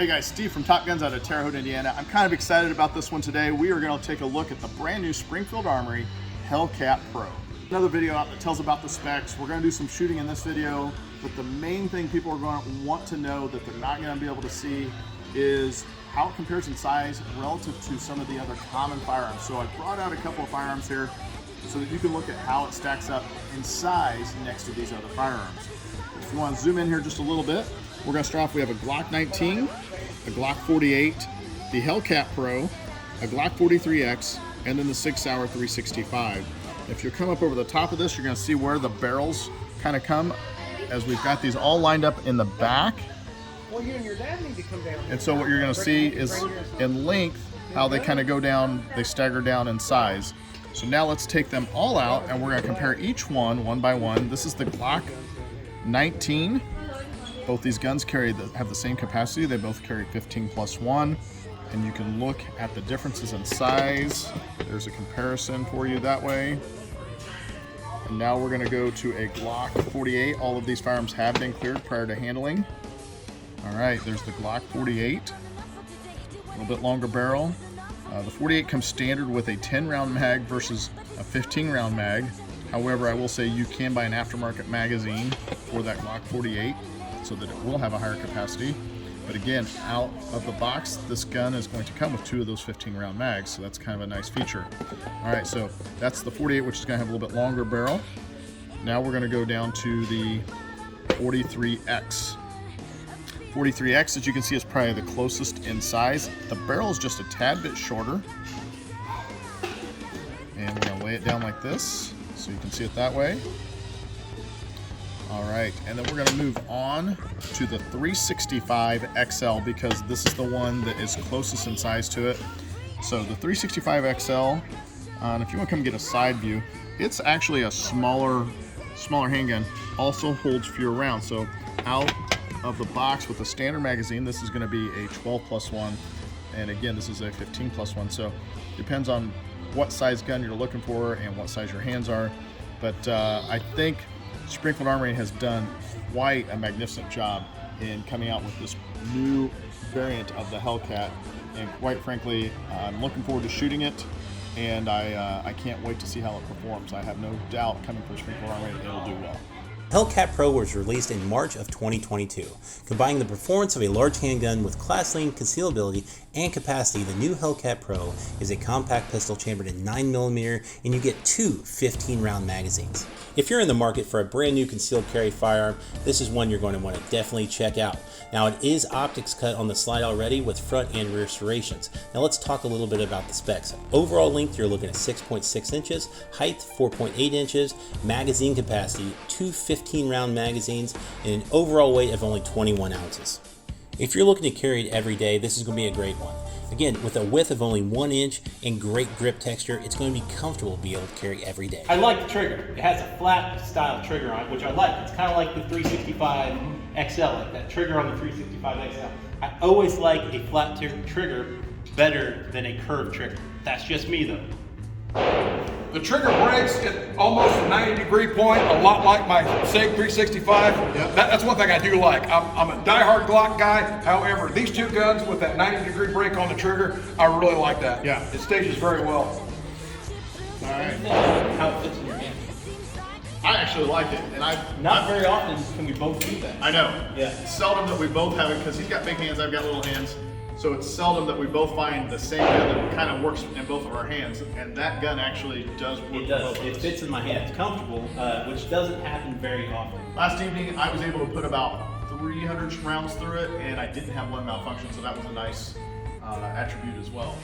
Hey guys, Steve from Top Guns out of Terre Haute, Indiana. I'm kind of excited about this one today. We are going to take a look at the brand new Springfield Armory Hellcat PRO. Another video out that tells about the specs. We're going to do some shooting in this video, but the main thing people are going to want to know that they're not going to be able to see is how it compares in size relative to some of the other common firearms. So I brought out a couple of firearms here so that you can look at how it stacks up in size next to these other firearms. If you want to zoom in here just a little bit, we're going to start off. We have a Glock 19, a Glock 48, the Hellcat PRO, a Glock 43X, and then the 6 Hour 365. If you come up over the top of this, you're going to see where the barrels kind of come, as we've got these all lined up in the back. Well, you and your dad need to come down. And so what you're going to see is in length how they kind of go down, they stagger down in size. So now let's take them all out and we're going to compare each one by one. This is the Glock 19. Both these guns have the same capacity. They both carry 15+1, and you can look at the differences in size. There's a comparison for you that way. And now we're going to go to a Glock 48. All of these firearms have been cleared prior to handling. All right, there's the Glock 48, a little bit longer barrel. The 48 comes standard with a 10-round mag versus a 15-round mag. However, I will say you can buy an aftermarket magazine for that Glock 48 so that it will have a higher capacity. But again, out of the box, this gun is going to come with 2 of those 15-round mags, so that's kind of a nice feature. All right, so that's the 48, which is going to have a little bit longer barrel. Now we're going to go down to the 43X. 43X, as you can see, is probably the closest in size. The barrel is just a tad bit shorter. And we're going to lay it down like this so you can see it that way. All right, and then we're going to move on to the 365 XL because this is the one that is closest in size to it. So the 365 XL, and if you want to come get a side view, it's actually a smaller handgun, also holds fewer rounds. So out of the box with the standard magazine, this is going to be a 12+1, and again, this is a 15+1. So depends on what size gun you're looking for and what size your hands are. But I think Springfield Armory has done quite a magnificent job in coming out with this new variant of the Hellcat, and quite frankly, I'm looking forward to shooting it, and I can't wait to see how it performs. I have no doubt coming from Springfield Armory it'll do well. Hellcat PRO was released in March of 2022. Combining the performance of a large handgun with class-leading concealability and capacity, the new Hellcat PRO is a compact pistol chambered in 9mm, and you get 2 15-round magazines. If you're in the market for a brand new concealed carry firearm, this is one you're going to want to definitely check out. Now, it is optics cut on the slide already with front and rear serrations. Now let's talk a little bit about the specs. Overall length, you're looking at 6.6 inches, height 4.8 inches, magazine capacity 2 15-round magazines, and an overall weight of only 21 ounces. If you're looking to carry it every day, this is going to be a great one. Again, with a width of only 1 inch and great grip texture, it's going to be comfortable to be able to carry every day. I like the trigger. It has a flat style trigger on it, which I like. It's kind of like the 365 XL, like that trigger on the 365 XL. I always like a flat trigger better than a curved trigger. That's just me though. The trigger breaks at almost a 90-degree point, a lot like my SIG 365. Yep. That's one thing I do like. I'm a diehard Glock guy. However, these 2 guns with that 90-degree break on the trigger, I really like that. Yeah. It stages very well. All right. How it fits in your hand. I actually like it, and Not very often can we both do that. I know. Yeah. It's seldom that we both have it because he's got big hands, I've got little hands. So it's seldom that we both find the same gun that kind of works in both of our hands, and that gun actually does work. It does. It fits in my hand. It's comfortable, which doesn't happen very often. Last evening, I was able to put about 300 rounds through it, and I didn't have one malfunction, so that was a nice attribute as well.